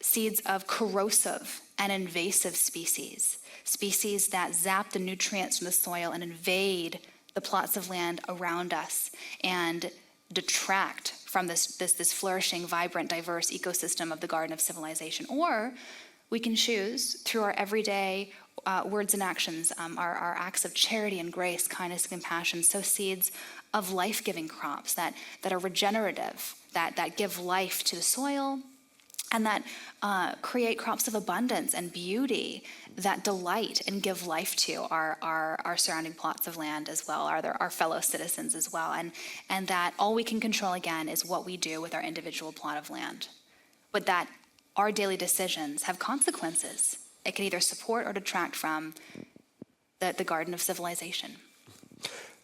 seeds of corrosive and invasive species that zap the nutrients from the soil and invade the plots of land around us and detract from this flourishing, vibrant, diverse ecosystem of the garden of civilization. Or we can choose, through our everyday words and actions, our acts of charity and grace, kindness and compassion, sow seeds of life-giving crops that are regenerative, that give life to the soil, and that create crops of abundance and beauty that delight and give life to our surrounding plots of land as well, our fellow citizens as well, and that all we can control, again, is what we do with our individual plot of land. But that our daily decisions have consequences. It can either support or detract from the garden of civilization.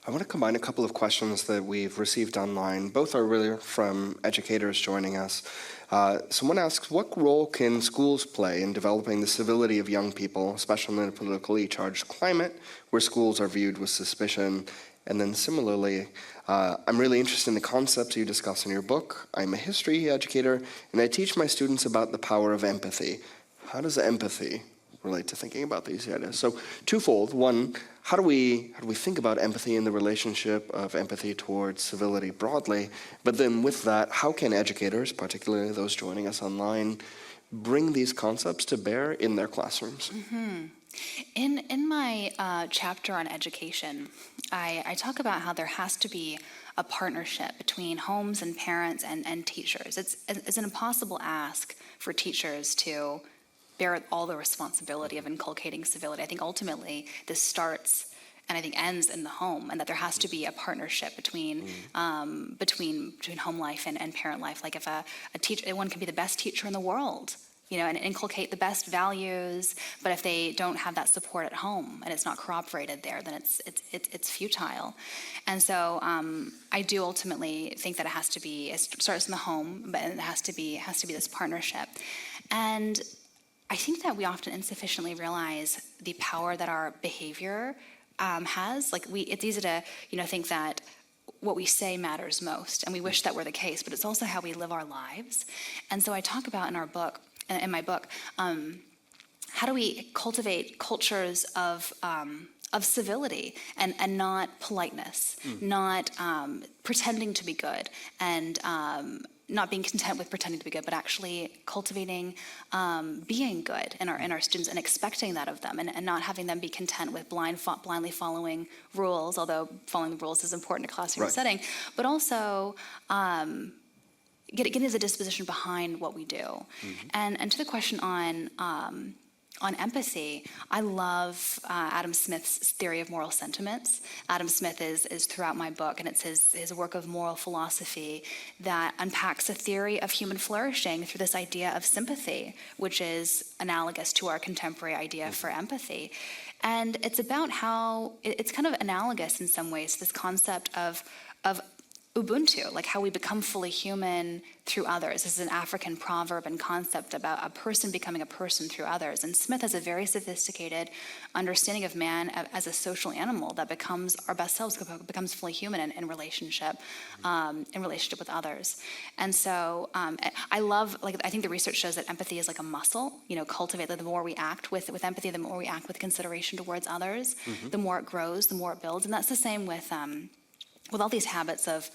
I want to combine a couple of questions that we've received online. Both are really from educators joining us. Someone asks, what role can schools play in developing the civility of young people, especially in a politically charged climate where schools are viewed with suspicion And then similarly, I'm really interested in the concepts you discuss in your book. I'm a history educator, and I teach my students about the power of empathy. How does empathy relate to thinking about these ideas? So twofold. One, how do we think about empathy in the relationship of empathy towards civility broadly? But then with that, how can educators, particularly those joining us online, bring these concepts to bear in their classrooms? Mm-hmm. In my chapter on education, I talk about how there has to be a partnership between homes and parents and teachers. It's an impossible ask for teachers to bear all the responsibility of inculcating civility. I think ultimately this starts and I think ends in the home, and that there has to be a partnership between home life and parent life. Like if a teacher, one can be the best teacher in the world, and inculcate the best values, but if they don't have that support at home and it's not corroborated there, then it's futile. And so I do ultimately think that it starts in the home, but it has to be this partnership. And I think that we often insufficiently realize the power that our behavior has. It's easy to think that what we say matters most, and we wish that were the case, but it's also how we live our lives. And so I talk about in my book, how do we cultivate cultures of civility and not politeness, not pretending to be good, and not being content with pretending to be good, but actually cultivating being good in our students and expecting that of them, and not having them be content with blindly following rules, although following the rules is important in a classroom setting, but also getting as a disposition behind what we do. And to the question on empathy, I love Adam Smith's theory of moral sentiments. Adam Smith is throughout my book, and it's his work of moral philosophy that unpacks a theory of human flourishing through this idea of sympathy, which is analogous to our contemporary idea for empathy. And it's about how it's kind of analogous in some ways to this concept of Ubuntu, like how we become fully human through others. This is an African proverb and concept about a person becoming a person through others. And Smith has a very sophisticated understanding of man as a social animal that becomes our best selves, becomes fully human in relationship with others. And so I think the research shows that empathy is like a muscle. Cultivate. The more we act with empathy, the more we act with consideration towards others, the more it grows, the more it builds. And that's the same with all these habits of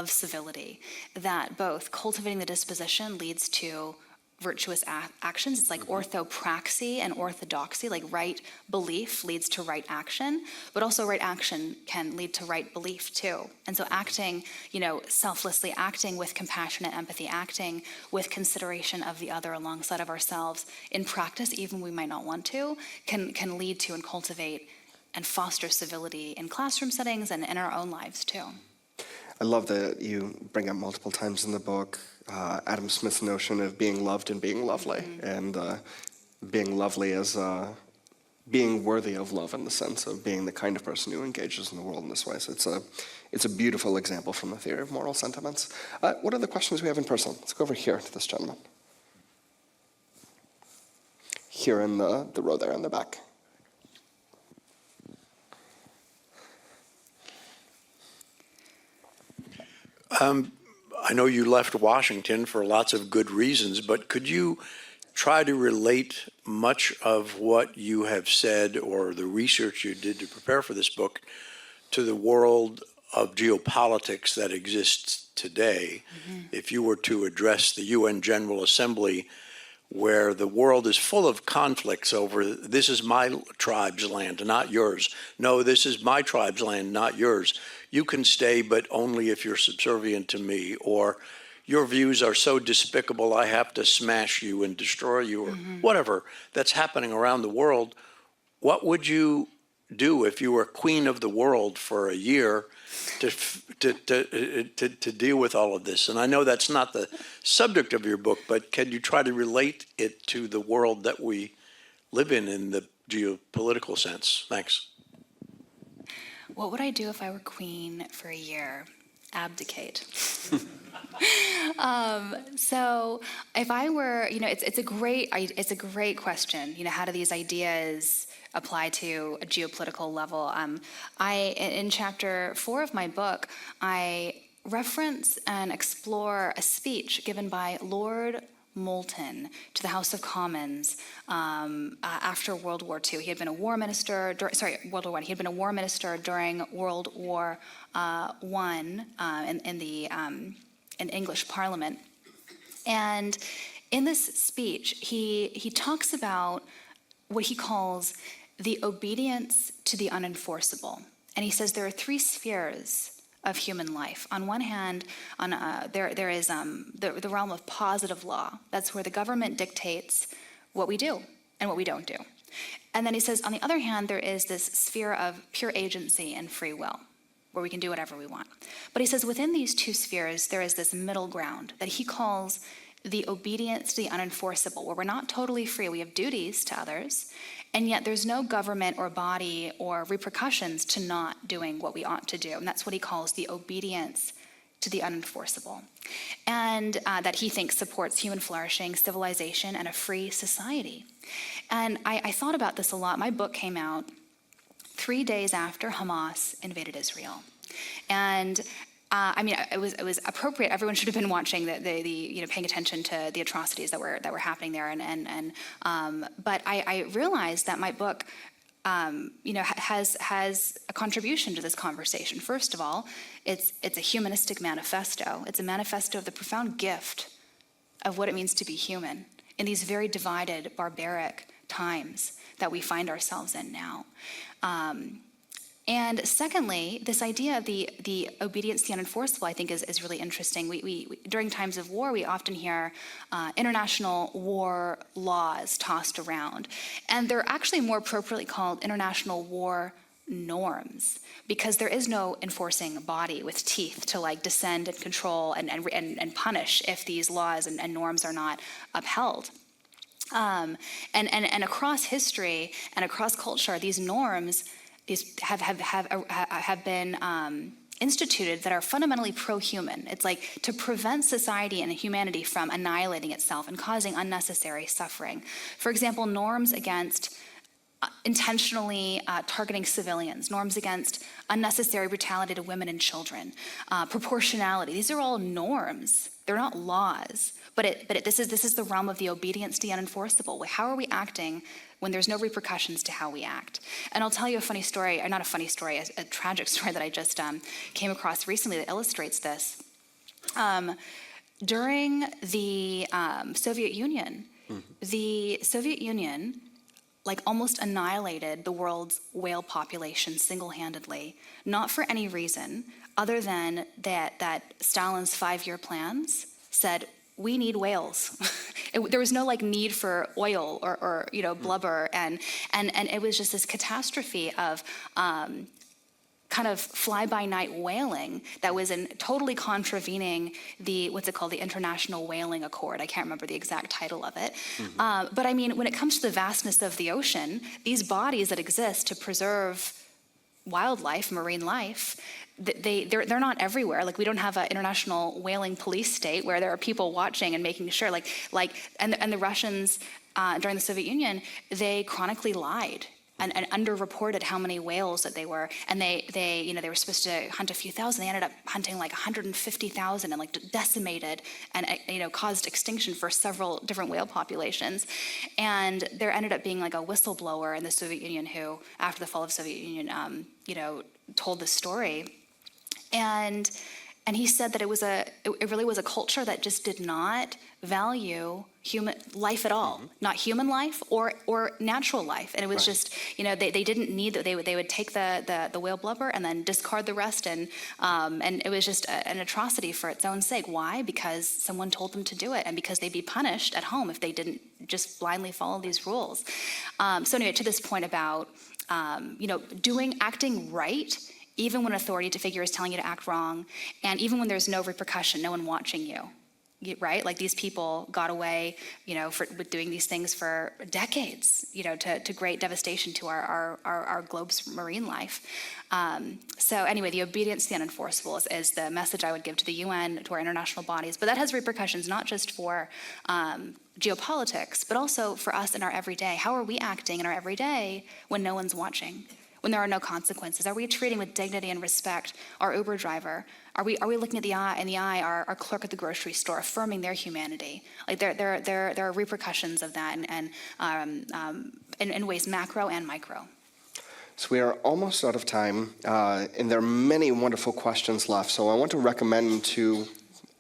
civility, that both cultivating the disposition leads to virtuous actions. It's like orthopraxy and orthodoxy, like right belief leads to right action, but also right action can lead to right belief too. And so acting, selflessly, acting with compassion and empathy, acting with consideration of the other alongside of ourselves in practice, even we might not want to, can lead to and cultivate and foster civility in classroom settings and in our own lives too. I love that you bring up multiple times in the book Adam Smith's notion of being loved and being lovely, and being lovely as being worthy of love in the sense of being the kind of person who engages in the world in this way. So it's a beautiful example from the theory of moral sentiments. What are the questions we have in person? Let's go over here to this gentleman. Here in the row there in the back. I know you left Washington for lots of good reasons, but could you try to relate much of what you have said or the research you did to prepare for this book to the world of geopolitics that exists today? If you were to address the UN General Assembly, where the world is full of conflicts over, this is my tribe's land, not yours. No, this is my tribe's land, not yours. You can stay, but only if you're subservient to me. Or your views are so despicable, I have to smash you and destroy you, or whatever that's happening around the world. What would you do if you were queen of the world for a year to deal with all of this? And I know that's not the subject of your book, but can you try to relate it to the world that we live in the geopolitical sense? Thanks. What would I do if I were queen for a year? Abdicate. So if I were, it's a great question. How do these ideas apply to a geopolitical level. In chapter 4 of my book, I reference and explore a speech given by Lord Moulton to the House of Commons after World War II. He had been a war minister, World War I. He had been a war minister during World War I in English Parliament. And in this speech, he talks about what he calls the obedience to the unenforceable. And he says there are 3 spheres of human life. On one hand, there is the realm of positive law. That's where the government dictates what we do and what we don't do. And then he says, on the other hand, there is this sphere of pure agency and free will, where we can do whatever we want. But he says within these 2 spheres, there is this middle ground that he calls the obedience to the unenforceable, where we're not totally free. We have duties to others, and yet there's no government or body or repercussions to not doing what we ought to do. And that's what he calls the obedience to the unenforceable. And that he thinks supports human flourishing, civilization, and a free society. And I thought about this a lot. My book came out 3 days after Hamas invaded Israel. And it was appropriate. Everyone should have been watching paying attention to the atrocities that were happening there. But I realized that my book, has a contribution to this conversation. First of all, it's a humanistic manifesto. It's a manifesto of the profound gift of what it means to be human in these very divided, barbaric times that we find ourselves in now. And secondly, this idea of the obedience to the unenforceable, I think, is really interesting. We during times of war, we often hear international war laws tossed around. And they're actually more appropriately called international war norms, because there is no enforcing body with teeth to descend and control and punish if these laws and norms are not upheld. And across history and across culture, these norms have been instituted that are fundamentally pro-human. It's like to prevent society and humanity from annihilating itself and causing unnecessary suffering. For example, norms against intentionally targeting civilians, norms against unnecessary brutality to women and children, proportionality. These are all norms. They're not laws. But this is the realm of the obedience to the unenforceable. How are we acting when there's no repercussions to how we act? And I'll tell you a funny story, or not a funny story, a tragic story that I just came across recently that illustrates this. During the Soviet Union, the Soviet Union almost annihilated the world's whale population single-handedly, not for any reason other than that Stalin's 5-year plans said, we need whales. There was no need for oil or blubber, and it was just this catastrophe of kind of fly-by-night whaling that was totally contravening what's it called, the International Whaling Accord. I can't remember the exact title of it. But when it comes to the vastness of the ocean, these bodies that exist to preserve wildlife, marine life, they're not everywhere. We don't have an international whaling police state where there are people watching and making sure. And the Russians during the Soviet Union, they chronically lied and underreported how many whales that they were. And they were supposed to hunt a few thousand. They ended up hunting 150,000 and decimated and caused extinction for several different whale populations. And there ended up being a whistleblower in the Soviet Union who, after the fall of the Soviet Union, told the story. And he said that it really was a culture that just did not value human life at all, not human life or natural life. And it was just, they didn't need that. They would take the whale blubber and then discard the rest. And it was just an atrocity for its own sake. Why? Because someone told them to do it, and because they'd be punished at home if they didn't just blindly follow these rules. So anyway, to this point about, acting right, even when an authority figure is telling you to act wrong, and even when there's no repercussion, no one watching you. right? Like these people got away, with doing these things for decades, to great devastation to our globe's marine life. So anyway, the obedience to the unenforceable is the message I would give to the UN, to our international bodies. But that has repercussions not just for geopolitics, but also for us in our everyday. How are we acting in our everyday when no one's watching? When there are no consequences? Are we treating with dignity and respect our Uber driver? Are we looking in the eye our clerk at the grocery store, affirming their humanity? Like there are repercussions of that, and in ways macro and micro. So we are almost out of time, and there are many wonderful questions left. So I want to recommend to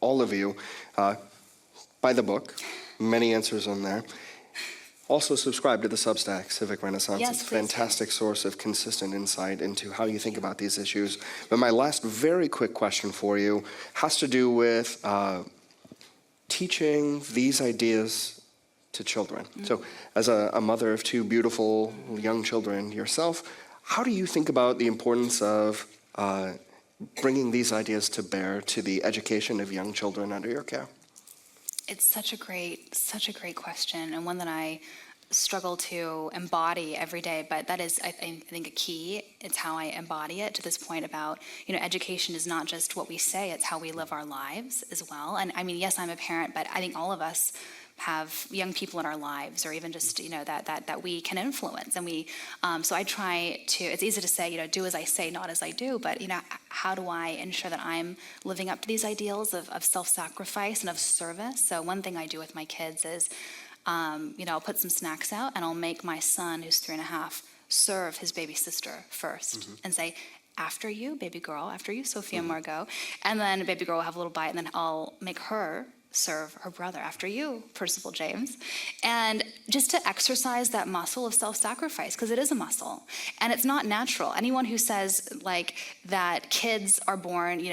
all of you, buy the book, many answers on there. Also subscribe to the Substack, Civic Renaissance. Yes, it's a please. fantastic source of consistent insight into how you think about these issues. But my last very quick question for you has to do with teaching these ideas to children. Mm-hmm. So as a mother of two beautiful young children yourself, how do you think about the importance of bringing these ideas to bear to the education of young children under your care? It's such a great question, and one that I struggle to embody every day, but that is, I think, a key. It's how I embody it to this point about, education is not just what we say, it's how we live our lives as well. And I mean, yes, I'm a parent, but I think all of us have young people in our lives, or even just, that we can influence. And so I try to, it's easy to say, do as I say, not as I do, but, how do I ensure that I'm living up to these ideals of self-sacrifice and of service? So one thing I do with my kids is, I'll put some snacks out, and I'll make my son, who's 3.5, serve his baby sister first, and say, after you, baby girl, after you, Sophia Margot. And then baby girl will have a little bite, and then I'll make her serve her brother, after you, Percival James. And just to exercise that muscle of self-sacrifice, because it is a muscle, and it's not natural. Anyone who says that kids are born,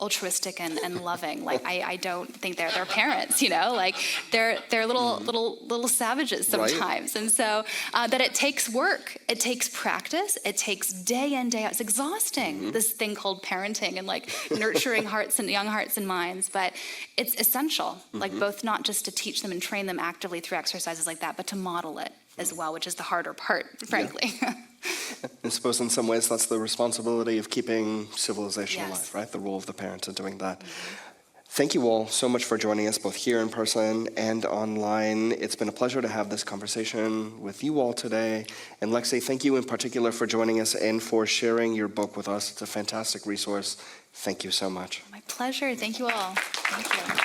altruistic and loving, I don't think they're parents, they're little savages sometimes. Right. And so that it takes work, it takes practice, it takes day in, day out. It's exhausting, this thing called parenting and nurturing young hearts and minds, but it's essential, both not just to teach them and train them actively through exercises like that, but to model it as well, which is the harder part, frankly. Yeah. I suppose in some ways that's the responsibility of keeping civilization Yes. alive, right? The role of the parents in doing that. Thank you all so much for joining us, both here in person and online. It's been a pleasure to have this conversation with you all today. And Lexi, thank you in particular for joining us and for sharing your book with us. It's a fantastic resource. Thank you so much. My pleasure. Thank you all. Thank you.